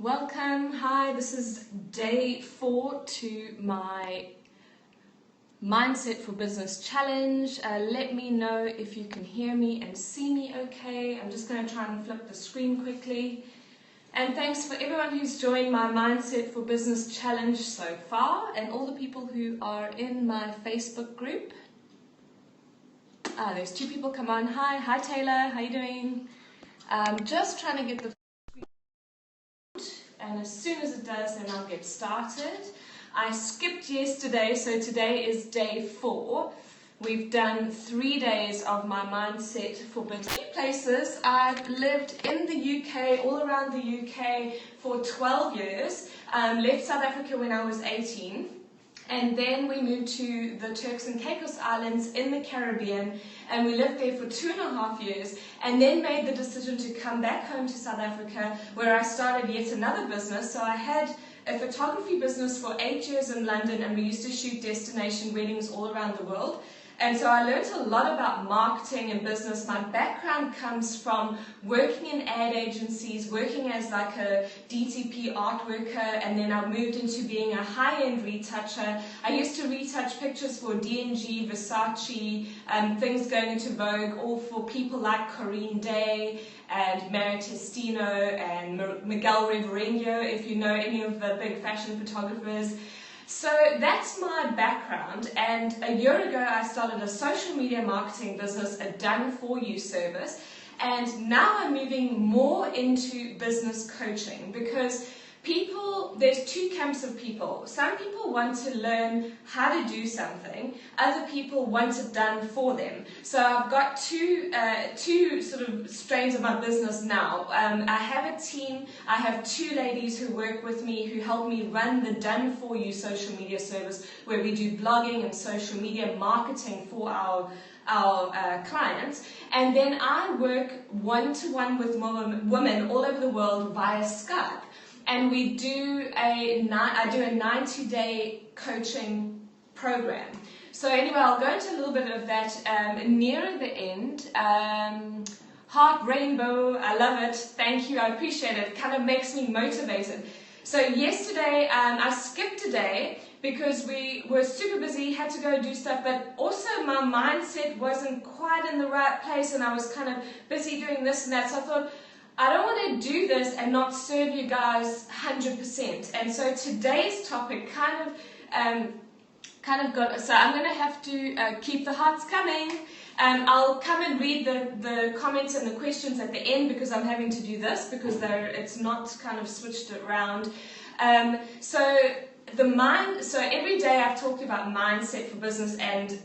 Welcome. Hi, this is day 4 to my Mindset for Business challenge. Let me know if you can hear me and see me okay. I'm just going to try and flip the screen quickly. And thanks for everyone who's joined my Mindset for Business challenge so far, and all the people who are in my Facebook group. There's 2 people come on. Hi Taylor, how you doing? Just trying to get the and as soon as it does, then I'll get started. I skipped yesterday, so today is day 4. We've done 3 days of my Mindset for Business places. I've lived in the UK, all around the UK for 12 years. Left South Africa when I was 18. And then we moved to the Turks and Caicos Islands in the Caribbean, and we lived there for 2.5 years, and then made the decision to come back home to South Africa, where I started yet another business. So I had a photography business for 8 years in London, and we used to shoot destination weddings all around the world. And so I learned a lot about marketing and business. My background comes from working in ad agencies, working as like a DTP art worker, and then I moved into being a high-end retoucher. I used to retouch pictures for D&G, Versace, things going into Vogue, all for people like Corinne Day and Mary Testino and Miguel Reverendo, if you know any of the big fashion photographers. So that's my background, and a year ago I started a social media marketing business, a done-for-you service, and now I'm moving more into business coaching because there's 2 camps of people. Some people want to learn how to do something, other people want it done for them. So I've got two sort of strains of my business now. I have a team. I have 2 ladies who work with me, who help me run the Done-For-You social media service, where we do blogging and social media marketing for our clients. And then I work one-to-one with women all over the world via Skype. And I do a 90-day coaching program. So anyway, I'll go into a little bit of that nearer the end. Heart rainbow, I love it. Thank you, I appreciate it. It kind of makes me motivated. So yesterday, I skipped a day because we were super busy, had to go do stuff, but also my mindset wasn't quite in the right place, and I was kind of busy doing this and that. So I thought, I don't want to do this and not serve you guys 100%. And so today's topic kind of got, so I'm going to have to keep the hearts coming. I'll come and read the comments and the questions at the end, because I'm having to do this because it's not kind of switched around. So every day I've talked about mindset for business and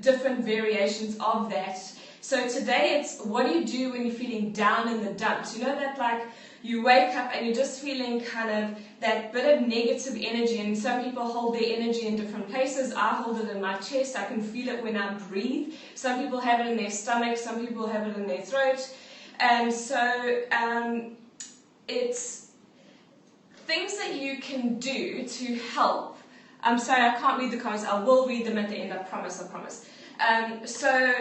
different variations of that. So today it's, what do you do when you're feeling down in the dumps? You know that, like, you wake up and you're just feeling kind of that bit of negative energy, and some people hold their energy in different places. I hold it in my chest. I can feel it when I breathe. Some people have it in their stomach. Some people have it in their throat. And so it's things that you can do to help. I'm sorry, I can't read the comments. I will read them at the end, I promise. So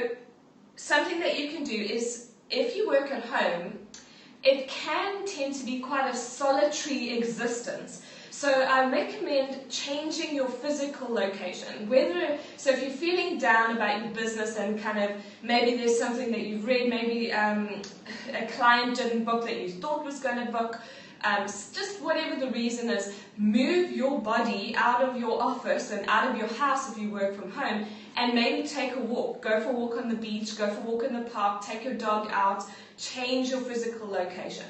something that you can do is, if you work at home, it can tend to be quite a solitary existence. So I recommend changing your physical location. So if you're feeling down about your business and kind of maybe there's something that you've read, maybe a client didn't book that you thought was going to book, just whatever the reason is, move your body out of your office and out of your house if you work from home, and maybe take a walk. Go for a walk on the beach, go for a walk in the park, take your dog out, change your physical location.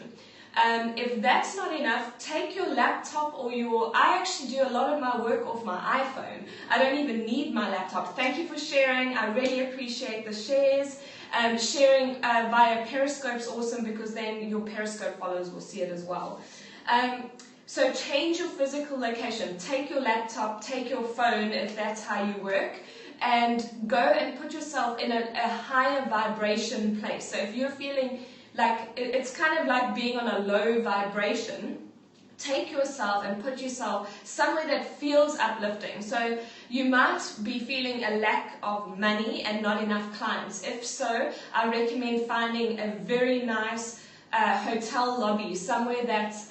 If that's not enough, take your laptop or I actually do a lot of my work off my iPhone. I don't even need my laptop. Thank you for sharing. I really appreciate the shares. Sharing via Periscope is awesome, because then your Periscope followers will see it as well. So change your physical location. Take your laptop, take your phone if that's how you work, and go and put yourself in a higher vibration place. So if you're feeling like it's kind of like being on a low vibration, take yourself and put yourself somewhere that feels uplifting. So you might be feeling a lack of money and not enough clients. If so, I recommend finding a very nice hotel lobby, somewhere that's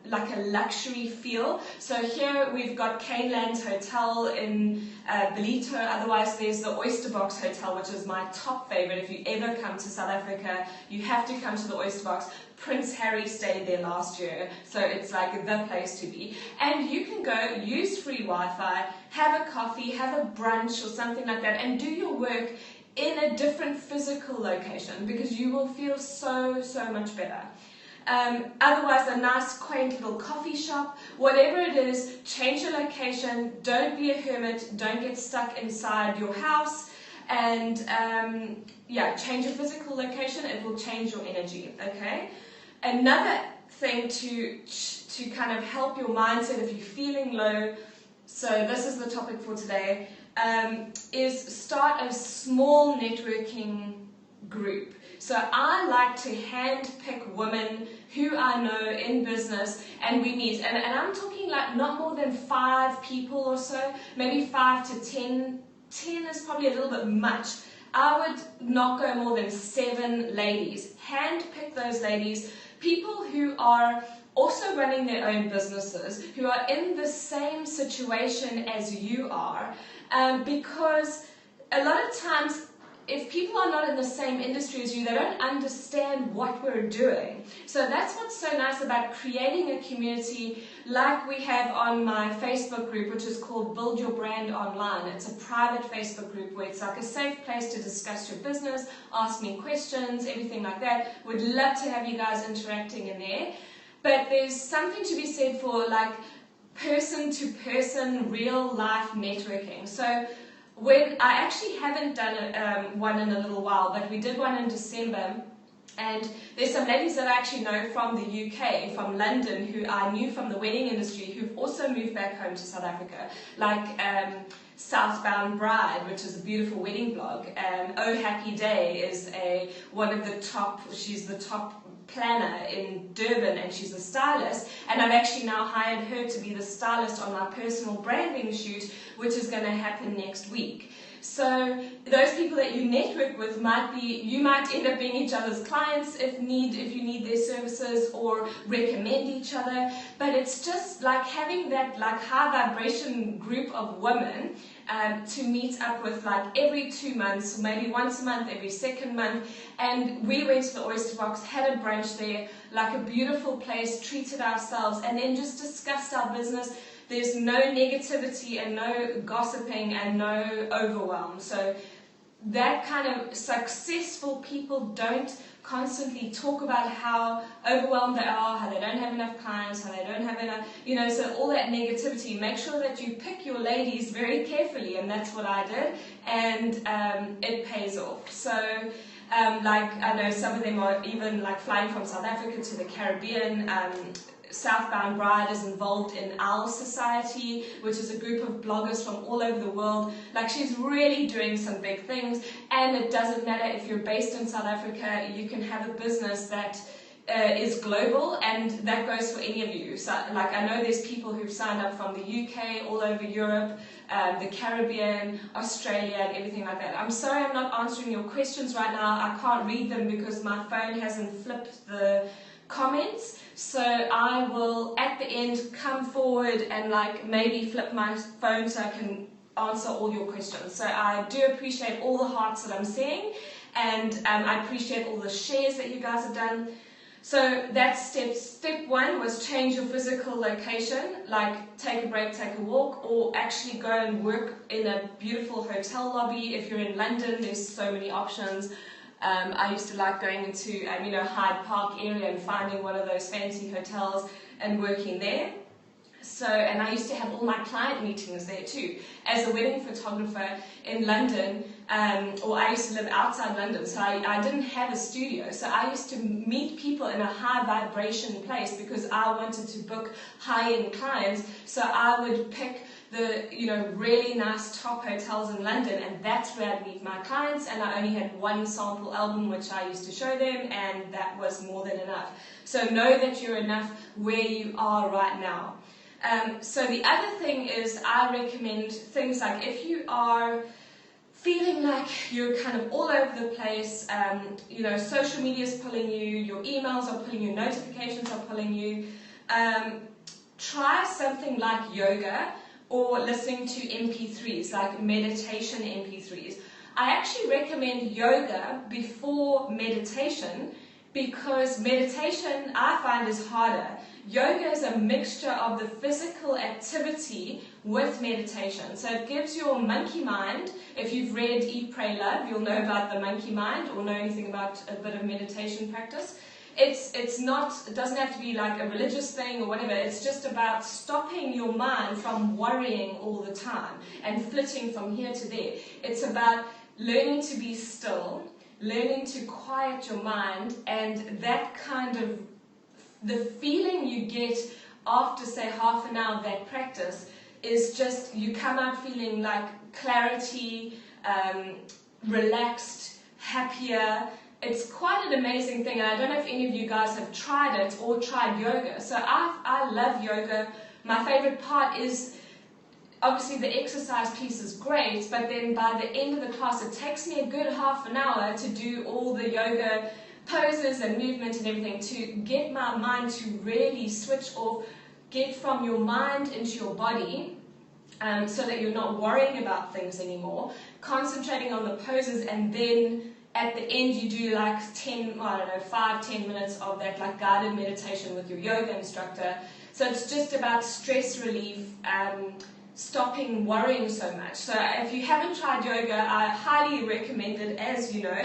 like a luxury feel. So here we've got Canelands Hotel in Ballito, otherwise there's the Oyster Box Hotel, which is my top favorite. If you ever come to South Africa, you have to come to the Oyster Box. Prince Harry stayed there last year, so it's like the place to be. And you can go, use free Wi-Fi, have a coffee, have a brunch or something like that, and do your work in a different physical location, because you will feel so much better. Otherwise, a nice quaint little coffee shop, whatever it is, change your location, don't be a hermit, don't get stuck inside your house, and yeah, change your physical location, it will change your energy, okay? Another thing to kind of help your mindset if you're feeling low, so this is the topic for today, is start a small networking group. So I like to handpick women who I know in business, and we meet. And I'm talking like not more than 5 people or so, maybe 5 to 10. 10 is probably a little bit much. I would not go more than 7 ladies. Handpick those ladies, people who are also running their own businesses, who are in the same situation as you are, because a lot of times if people are not in the same industry as you, they don't understand what we're doing. So that's what's so nice about creating a community like we have on my Facebook group, which is called Build Your Brand Online. It's a private Facebook group where it's like a safe place to discuss your business, ask me questions, everything like that. Would love to have you guys interacting in there. But there's something to be said for like person-to-person, real-life networking. So when I actually haven't done one in a little while, but we did one in December, and there's some ladies that I actually know from the UK, from London, who I knew from the wedding industry, who've also moved back home to South Africa, like Southbound Bride, which is a beautiful wedding blog, and Oh Happy Day is one of the top, she's the top planner in Durban, and she's a stylist, and I've actually now hired her to be the stylist on my personal branding shoot, which is going to happen next week. So those people that you network with might be, you might end up being each other's clients if you need their services, or recommend each other. But it's just like having that like high vibration group of women to meet up with like every 2 months, maybe once a month, every second month. And we went to the Oyster Box, had a brunch there, like a beautiful place, treated ourselves, and then just discussed our business. There's no negativity and no gossiping and no overwhelm. So that kind of successful people don't constantly talk about how overwhelmed they are, how they don't have enough clients, how they don't have enough, so all that negativity. Make sure that you pick your ladies very carefully, and that's what I did, and it pays off. So like I know some of them are even like flying from South Africa to the Caribbean. Southbound Bride is involved in Owl Society, which is a group of bloggers from all over the world. Like, she's really doing some big things, and it doesn't matter if you're based in South Africa, you can have a business that is global, and that goes for any of you. So, like, I know there's people who've signed up from the UK, all over Europe, the Caribbean, Australia, and everything like that. I'm sorry I'm not answering your questions right now. I can't read them because my phone hasn't flipped the comments, so I will at the end come forward and like maybe flip my phone so I can answer all your questions. So I do appreciate all the hearts that I'm seeing, and I appreciate all the shares that you guys have done. So that's step 1 was change your physical location, like take a break, take a walk, or actually go and work in a beautiful hotel lobby. If you're in London, there's so many options. I used to like going into Hyde Park area and finding one of those fancy hotels and working there. So, and I used to have all my client meetings there too. As a wedding photographer in London, or I used to live outside London, so I didn't have a studio. So I used to meet people in a high vibration place because I wanted to book high-end clients. So I would pick the really nice top hotels in London, and that's where I'd meet my clients, and I only had one sample album which I used to show them, and that was more than enough. So know that you're enough where you are right now. So the other thing is, I recommend things like, if you are feeling like you're kind of all over the place, you know, social media is pulling you, your emails are pulling you, notifications are pulling you, try something like yoga or listening to MP3s, like meditation MP3s. I actually recommend yoga before meditation because meditation I find is harder. Yoga is a mixture of the physical activity with meditation. So it gives your monkey mind. If you've read Eat, Pray, Love, you'll know about the monkey mind or know anything about a bit of meditation practice. It doesn't have to be like a religious thing or whatever. It's just about stopping your mind from worrying all the time and flitting from here to there. It's about learning to be still, learning to quiet your mind, and that kind of the feeling you get after, say, half an hour of that practice is just you come out feeling like clarity, relaxed, happier. It's quite an amazing thing, and I don't know if any of you guys have tried it or tried yoga. So I love yoga. My favorite part is obviously the exercise piece is great, but then by the end of the class it takes me a good half an hour to do all the yoga poses and movement and everything to get my mind to really switch off, get from your mind into your body, so that you're not worrying about things anymore, concentrating on the poses, and then at the end you do like 5-10 minutes of that like guided meditation with your yoga instructor. So it's just about stress relief, stopping worrying so much. So if you haven't tried yoga, I highly recommend it, as you know.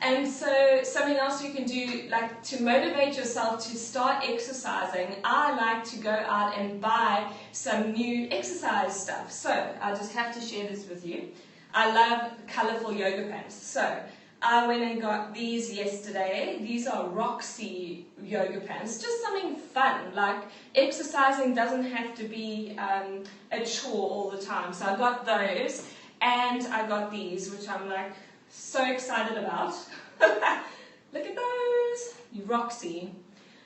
And so something else you can do, like to motivate yourself to start exercising, I like to go out and buy some new exercise stuff. So I just have to share this with you. I love colourful yoga pants. So I went and got these yesterday. These are Roxy yoga pants. Just something fun. Like exercising doesn't have to be a chore all the time. So I got those, and I got these, which I'm like so excited about. Look at those, Roxy.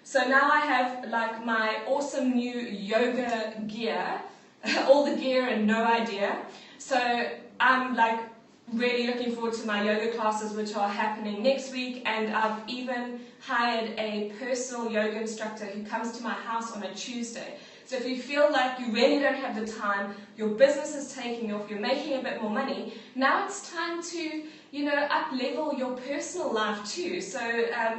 So now I have like my awesome new yoga gear, all the gear and no idea. So I'm like really looking forward to my yoga classes, which are happening next week, and I've even hired a personal yoga instructor who comes to my house on a Tuesday. So if you feel like you really don't have the time, your business is taking off, you're making a bit more money, now it's time to, you know, up-level your personal life too. So,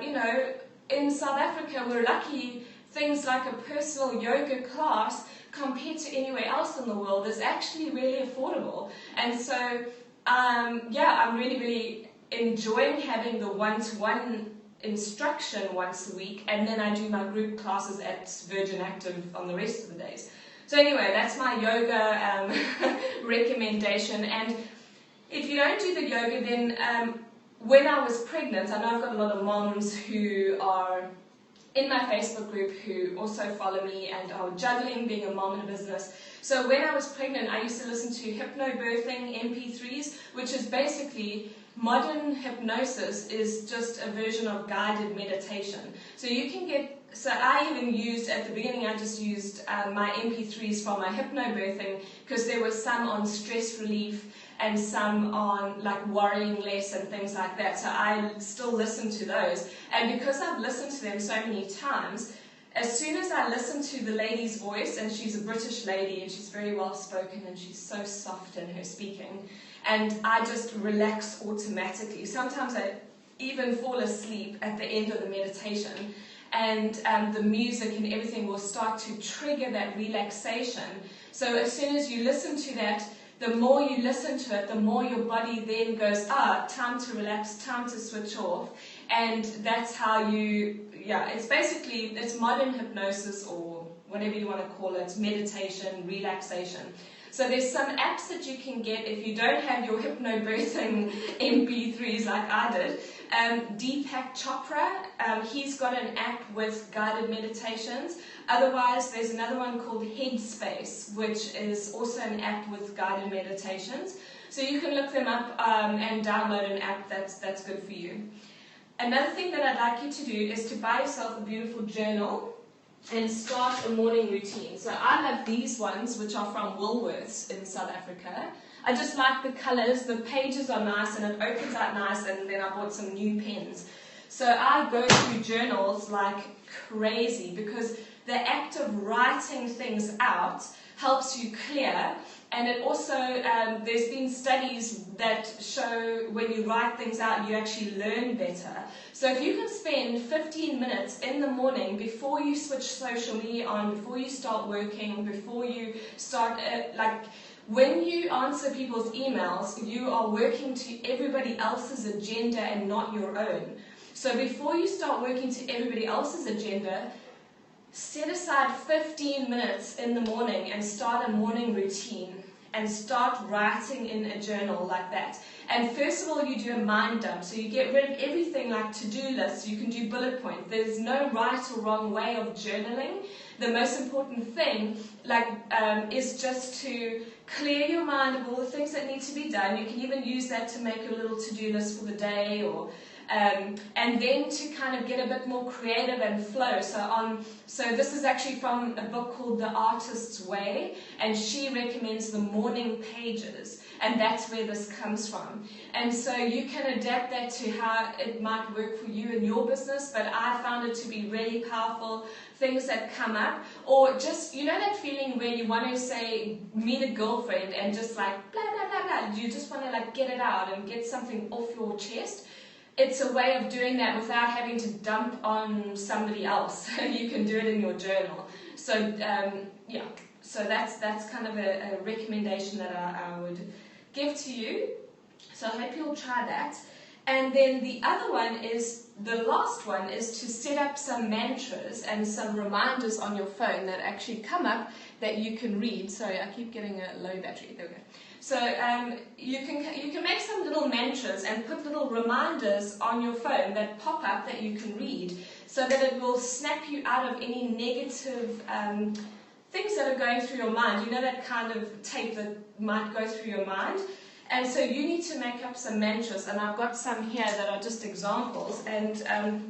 you know, in South Africa, we're lucky things like a personal yoga class compared to anywhere else in the world is actually really affordable. And so, yeah, I'm really, really enjoying having the one-to-one instruction once a week, and then I do my group classes at Virgin Active on the rest of the days. So anyway, that's my yoga recommendation. And if you don't do the yoga, then when I was pregnant, I know I've got a lot of moms who are in my Facebook group who also follow me and are juggling being a mom in a business. So when I was pregnant, I used to listen to hypnobirthing MP3s, which is basically modern hypnosis is just a version of guided meditation. So you can get, so I even used, at the beginning I just used my MP3s from my hypnobirthing because there were some on stress relief and some on like worrying less and things like that. So I still listen to those. And because I've listened to them so many times, as soon as I listen to the lady's voice, and she's a British lady and she's very well spoken and she's so soft in her speaking, and I just relax automatically. Sometimes I even fall asleep at the end of the meditation, and the music and everything will start to trigger that relaxation. So as soon as you listen to that, the more you listen to it, the more your body then goes, time to relax, time to switch off. And that's how you, yeah, it's basically, it's modern hypnosis or whatever you want to call it, meditation, relaxation. So there's some apps that you can get if you don't have your hypnobirthing MP3s like I did. Deepak Chopra, he's got an app with guided meditations. Otherwise, there's another one called Headspace, which is also an app with guided meditations. So you can look them up and download an app that's good for you. Another thing that I'd like you to do is to buy yourself a beautiful journal. and start a morning routine. So I love these ones, which are from Woolworths in South Africa. I just like the colours, the pages are nice and it opens out nice, and then I bought some new pens. So I go through journals like crazy because the act of writing things out helps you clear, and it also, there's been studies that show when you write things out, you actually learn better. So if you can spend 15 minutes in the morning before you switch social media on, before you start working, before you start, when you answer people's emails, you are working to everybody else's agenda and not your own. So before you start working to everybody else's agenda, set aside 15 minutes in the morning and start a morning routine and start writing in a journal like that. And first of all, you do a mind dump. So you get rid of everything like to-do lists. You can do bullet points. There's no right or wrong way of journaling. The most important thing is just to clear your mind of all the things that need to be done. You can even use that to make a little to-do list for the day, or and then to kind of get a bit more creative and flow. So this is actually from a book called The Artist's Way, and she recommends the morning pages, and that's where this comes from. And so you can adapt that to how it might work for you in your business, but I found it to be really powerful. Things that come up, or just, you know that feeling where you want to say, meet a girlfriend and just like blah blah blah blah, you just want to like get it out and get something off your chest. It's a way of doing that without having to dump on somebody else. You can do it in your journal. So yeah, so that's kind of a recommendation that I would give to you. So I hope you'll try that. And then the other one is, the last one is to set up some mantras and some reminders on your phone that actually come up that you can read. Sorry, I keep getting a low battery. There we go. So you can make some little mantras and put little reminders on your phone that pop up that you can read, so that it will snap you out of any negative things that are going through your mind. You know that kind of tape that might go through your mind? And so you need to make up some mantras, and I've got some here that are just examples. And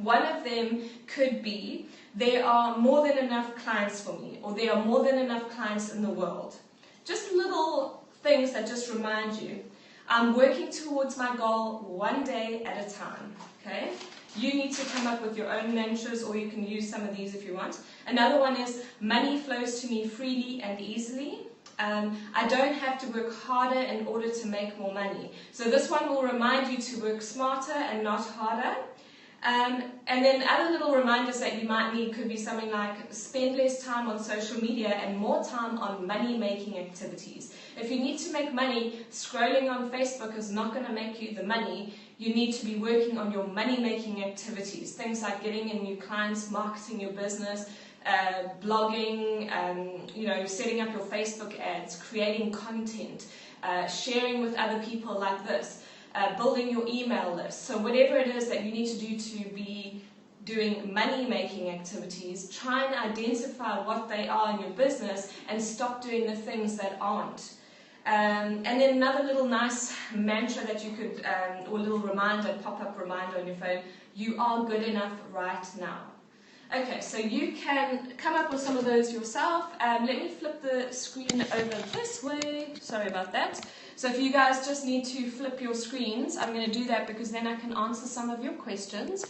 one of them could be, there are more than enough clients for me, or there are more than enough clients in the world. Just little things that just remind you, I'm working towards my goal one day at a time. Okay? You need to come up with your own mantras, or you can use some of these if you want. Another one is, money flows to me freely and easily. I don't have to work harder in order to make more money. So this one will remind you to work smarter and not harder. And then other little reminders that you might need could be something like, spend less time on social media and more time on money-making activities. If you need to make money, scrolling on Facebook is not going to make you the money. You need to be working on your money-making activities. Things like getting in new clients, marketing your business, blogging, setting up your Facebook ads, creating content, sharing with other people like this, building your email list. So whatever it is that you need to do to be doing money-making activities, try and identify what they are in your business and stop doing the things that aren't. And then another little nice mantra that you could, or a little reminder, pop-up reminder on your phone, you are good enough right now. Okay, so you can come up with some of those yourself. Let me flip the screen over this way. Sorry about that. So if you guys just need to flip your screens, I'm going to do that because then I can answer some of your questions.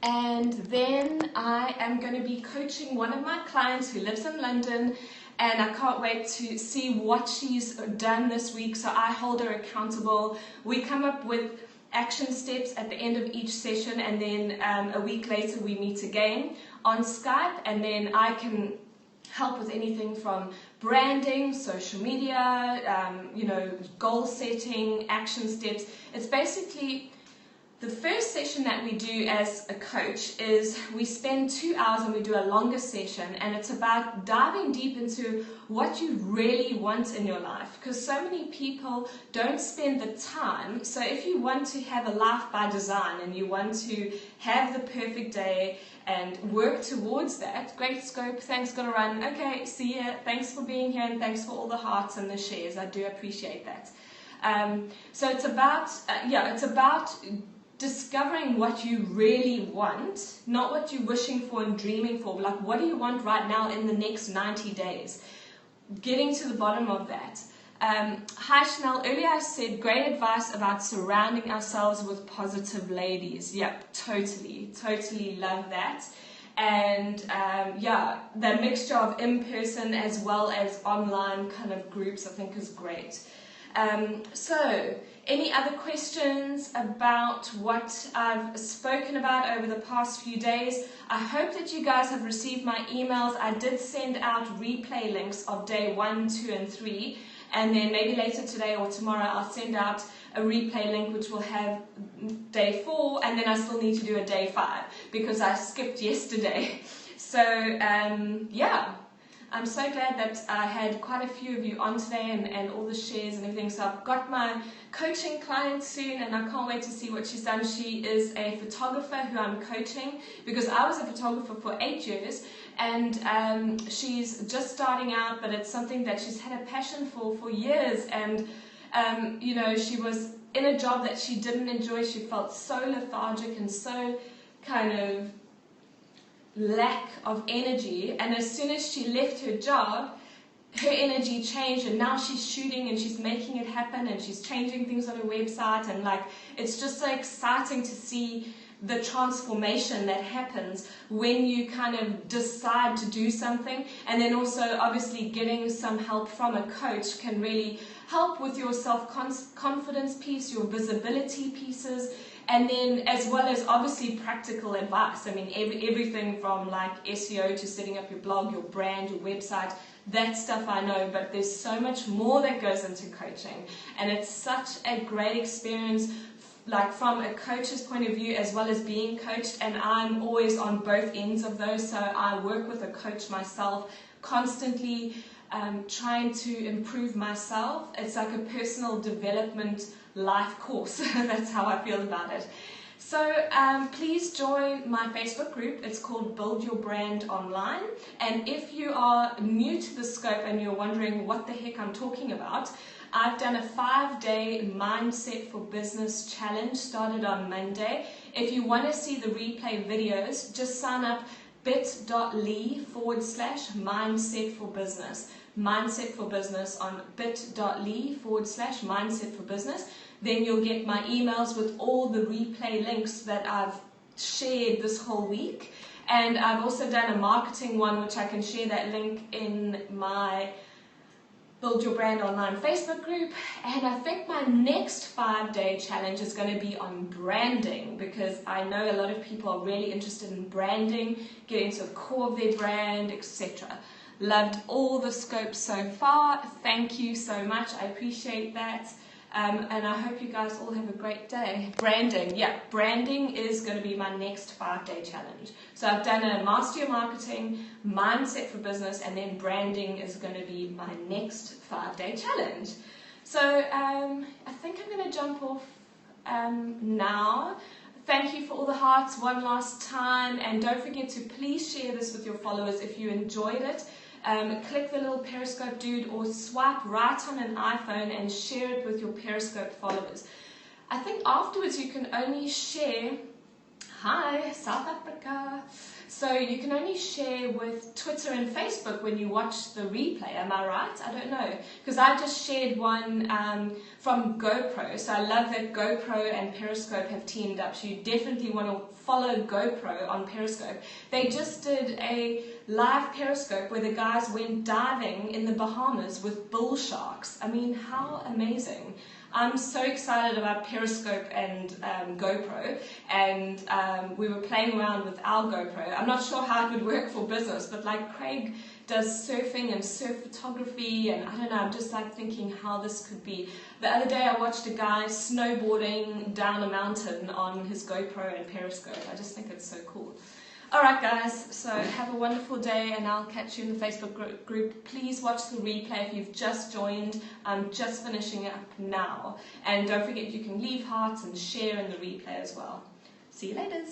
And then I am going to be coaching one of my clients who lives in London, and I can't wait to see what she's done this week. So I hold her accountable. We come up with action steps at the end of each session, and then a week later we meet again on Skype, and then I can help with anything from branding, social media, goal setting, action steps. It's basically, the first session that we do as a coach is we spend 2 hours and we do a longer session, and it's about diving deep into what you really want in your life, because so many people don't spend the time. So if you want to have a life by design and you want to have the perfect day and work towards that, great scope, thanks, gotta run, okay, see ya, thanks for being here, and thanks for all the hearts and the shares, I do appreciate that. So it's about discovering what you really want, not what you're wishing for and dreaming for, like what do you want right now in the next 90 days? Getting to the bottom of that. Hi Chanel, earlier I said great advice about surrounding ourselves with positive ladies. Yep, totally love that. And yeah, the mixture of in-person as well as online kind of groups I think is great. So, any other questions about what I've spoken about over the past few days? I hope that you guys have received my emails. I did send out replay links of day 1, 2, and 3, and then maybe later today or tomorrow I'll send out a replay link which will have day 4, and then I still need to do a day 5 because I skipped yesterday. So, yeah. I'm so glad that I had quite a few of you on today and all the shares and everything. So I've got my coaching client soon and I can't wait to see what she's done. She is a photographer who I'm coaching because I was a photographer for 8 years and she's just starting out, but it's something that she's had a passion for years. And you know, she was in a job that she didn't enjoy. She felt so lethargic and so kind of lack of energy, and as soon as she left her job, her energy changed, and now she's shooting and she's making it happen and she's changing things on her website, and like it's just so exciting to see the transformation that happens when you kind of decide to do something. And then also obviously getting some help from a coach can really help with your self-confidence piece, your visibility pieces, and then as well as obviously practical advice. I mean, everything from like SEO to setting up your blog, your brand, your website, that stuff I know, but there's so much more that goes into coaching, and it's such a great experience, like from a coach's point of view as well as being coached, and I'm always on both ends of those. So I work with a coach myself, constantly trying to improve myself. It's like a personal development life course. That's how I feel about it. So please join my Facebook group. It's called Build Your Brand Online. And if you are new to the scope and you're wondering what the heck I'm talking about, I've done a 5-day Mindset for Business challenge, started on Monday. If you want to see the replay videos, just sign up bit.ly/Mindset for Business. Mindset for Business on bit.ly/Mindset for Business. Then you'll get my emails with all the replay links that I've shared this whole week. And I've also done a marketing one, which I can share that link in my Build Your Brand Online Facebook group. And I think my next 5-day challenge is going to be on branding, because I know a lot of people are really interested in branding, getting to the core of their brand, etc. Loved all the scopes so far. Thank you so much. I appreciate that. And I hope you guys all have a great day. Branding, yeah, branding is going to be my next 5-day challenge. So I've done a Master Your Marketing, Mindset for Business, and then branding is going to be my next 5-day challenge. So I think I'm going to jump off now. Thank you for all the hearts one last time, and don't forget to please share this with your followers if you enjoyed it. Click the little Periscope dude or swipe right on an iPhone and share it with your Periscope followers. I think afterwards you can only share, hi, South Africa. So you can only share with Twitter and Facebook when you watch the replay, am I right? I don't know, because I just shared one from GoPro. So I love that GoPro and Periscope have teamed up. So you definitely want to follow GoPro on Periscope. They just did a live Periscope where the guys went diving in the Bahamas with bull sharks. I mean, how amazing. I'm so excited about Periscope and GoPro, and we were playing around with our GoPro. I'm not sure how it would work for business, but like Craig does surfing and surf photography, and I don't know, I'm just like thinking how this could be. The other day I watched a guy snowboarding down a mountain on his GoPro and Periscope. I just think it's so cool. Alright guys, so have a wonderful day, and I'll catch you in the Facebook group. Please watch the replay if you've just joined. I'm just finishing it up now. And don't forget you can leave hearts and share in the replay as well. See you later.